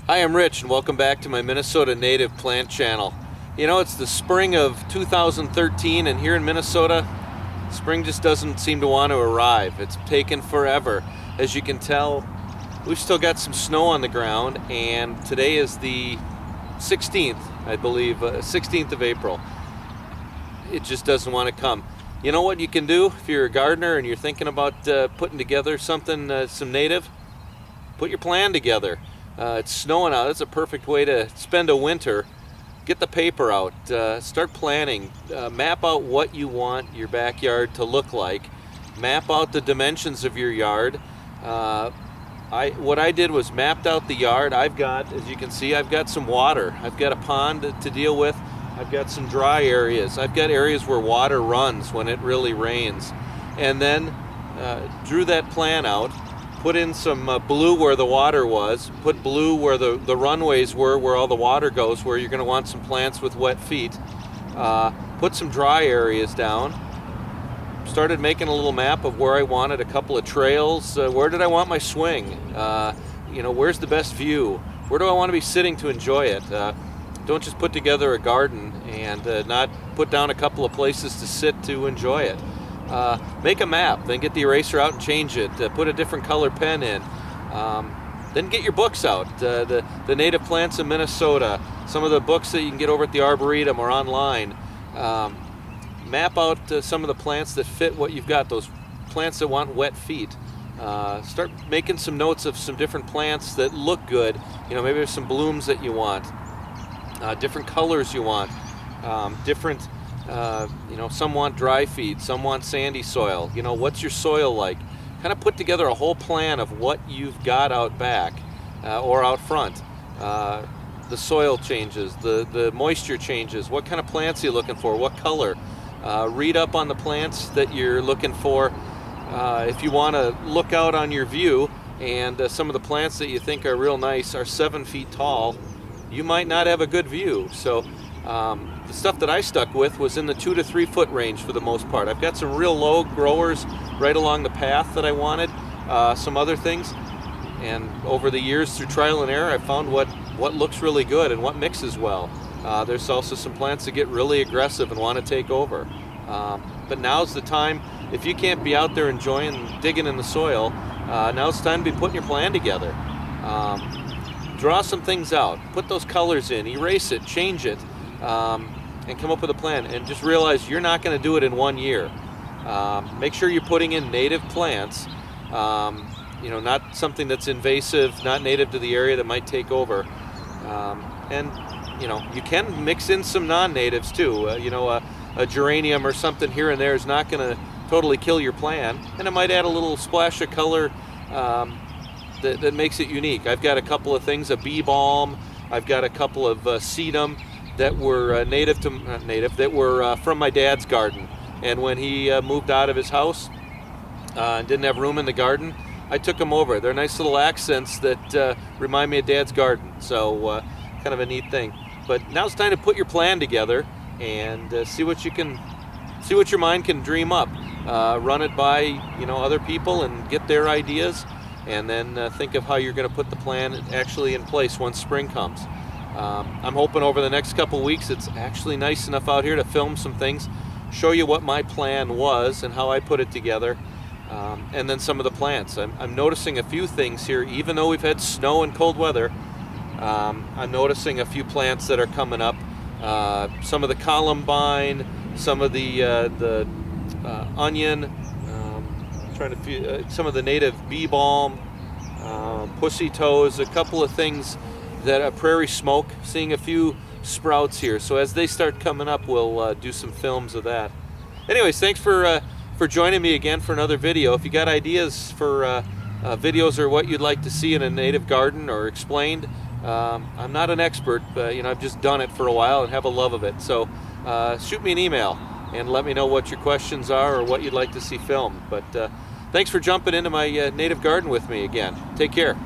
Hi, I'm Rich and welcome back to my Minnesota Native Plant channel. You know, it's the spring of 2013 and here in Minnesota, spring just doesn't seem to want to arrive. It's taken forever. As you can tell, we've still got some snow on the ground and today is the 16th, I believe, 16th of April. It just doesn't want to come. You know what you can do if you're a gardener and you're thinking about putting together something, some native? Put your plan together. It's snowing out. That's a perfect way to spend a winter. Get the paper out. Start planning. Map out what you want your backyard to look like. Map out the dimensions of your yard. What I did was mapped out the yard. I've got, as you can see, I've got some water. I've got a pond to deal with. I've got some dry areas. I've got areas where water runs when it really rains. And then drew that plan out. Put in some blue where the water was, put blue where the runways were, where all the water goes, where you're going to want some plants with wet feet. Put some dry areas down. Started making a little map of where I wanted a couple of trails. Where did I want my swing? You know, where's the best view? Where do I want to be sitting to enjoy it? Don't just put together a garden and not put down a couple of places to sit to enjoy it. Make a map, then get the eraser out and change it. Put a different color pen in. Then get your books out. The Native Plants in Minnesota, some of the books that you can get over at the Arboretum or online. Map out some of the plants that fit what you've got, those plants that want wet feet. Start making some notes of some different plants that look good. You know, maybe there's some blooms that you want, different colors you want, different you know, some want dry feed, some want sandy soil. You know, what's your soil like? Kind of put together a whole plan of what you've got out back or out front. The soil changes, the moisture changes, what kind of plants are you looking for, what color. Read up on the plants that you're looking for. If you want to look out on your view and some of the plants that you think are real nice are 7 feet tall, you might not have a good view. So the stuff that I stuck with was in the 2 to 3 foot range for the most part. I've got some real low growers right along the path that I wanted, some other things, and over the years through trial and error I found what looks really good and what mixes well. There's also some plants that get really aggressive and want to take over. But now's the time, if you can't be out there enjoying digging in the soil, now it's time to be putting your plan together. Draw some things out, put those colors in, erase it, change it, and come up with a plan, and just realize you're not going to do it in 1 year. Make sure you're putting in native plants, you know, not something that's invasive, not native to the area that might take over. And you know, you can mix in some non-natives too. You know, a geranium or something here and there is not going to totally kill your plan, and it might add a little splash of color that makes it unique. I've got a couple of things, a bee balm. I've got a couple of sedum that were that were from my dad's garden. And when he moved out of his house and didn't have room in the garden, I took them over. They're nice little accents that remind me of Dad's garden. So kind of a neat thing. But now it's time to put your plan together and see what your mind can dream up. Run it by, you know, other people and get their ideas, and then think of how you're going to put the plan actually in place once spring comes. I'm hoping over the next couple weeks it's actually nice enough out here to film some things, show you what my plan was and how I put it together, and then some of the plants. I'm noticing a few things here, even though we've had snow and cold weather. I'm noticing a few plants that are coming up. Some of the columbine, some of the onion, some of the native bee balm, pussy toes, a couple of things that prairie smoke, seeing a few sprouts here. So as they start coming up, we'll do some films of that. Anyways, thanks for joining me again for another video. If you got ideas for videos or what you'd like to see in a native garden or explained, I'm not an expert, but you know, I've just done it for a while and have a love of it. So shoot me an email and let me know what your questions are or what you'd like to see filmed. But thanks for jumping into my native garden with me again. Take care.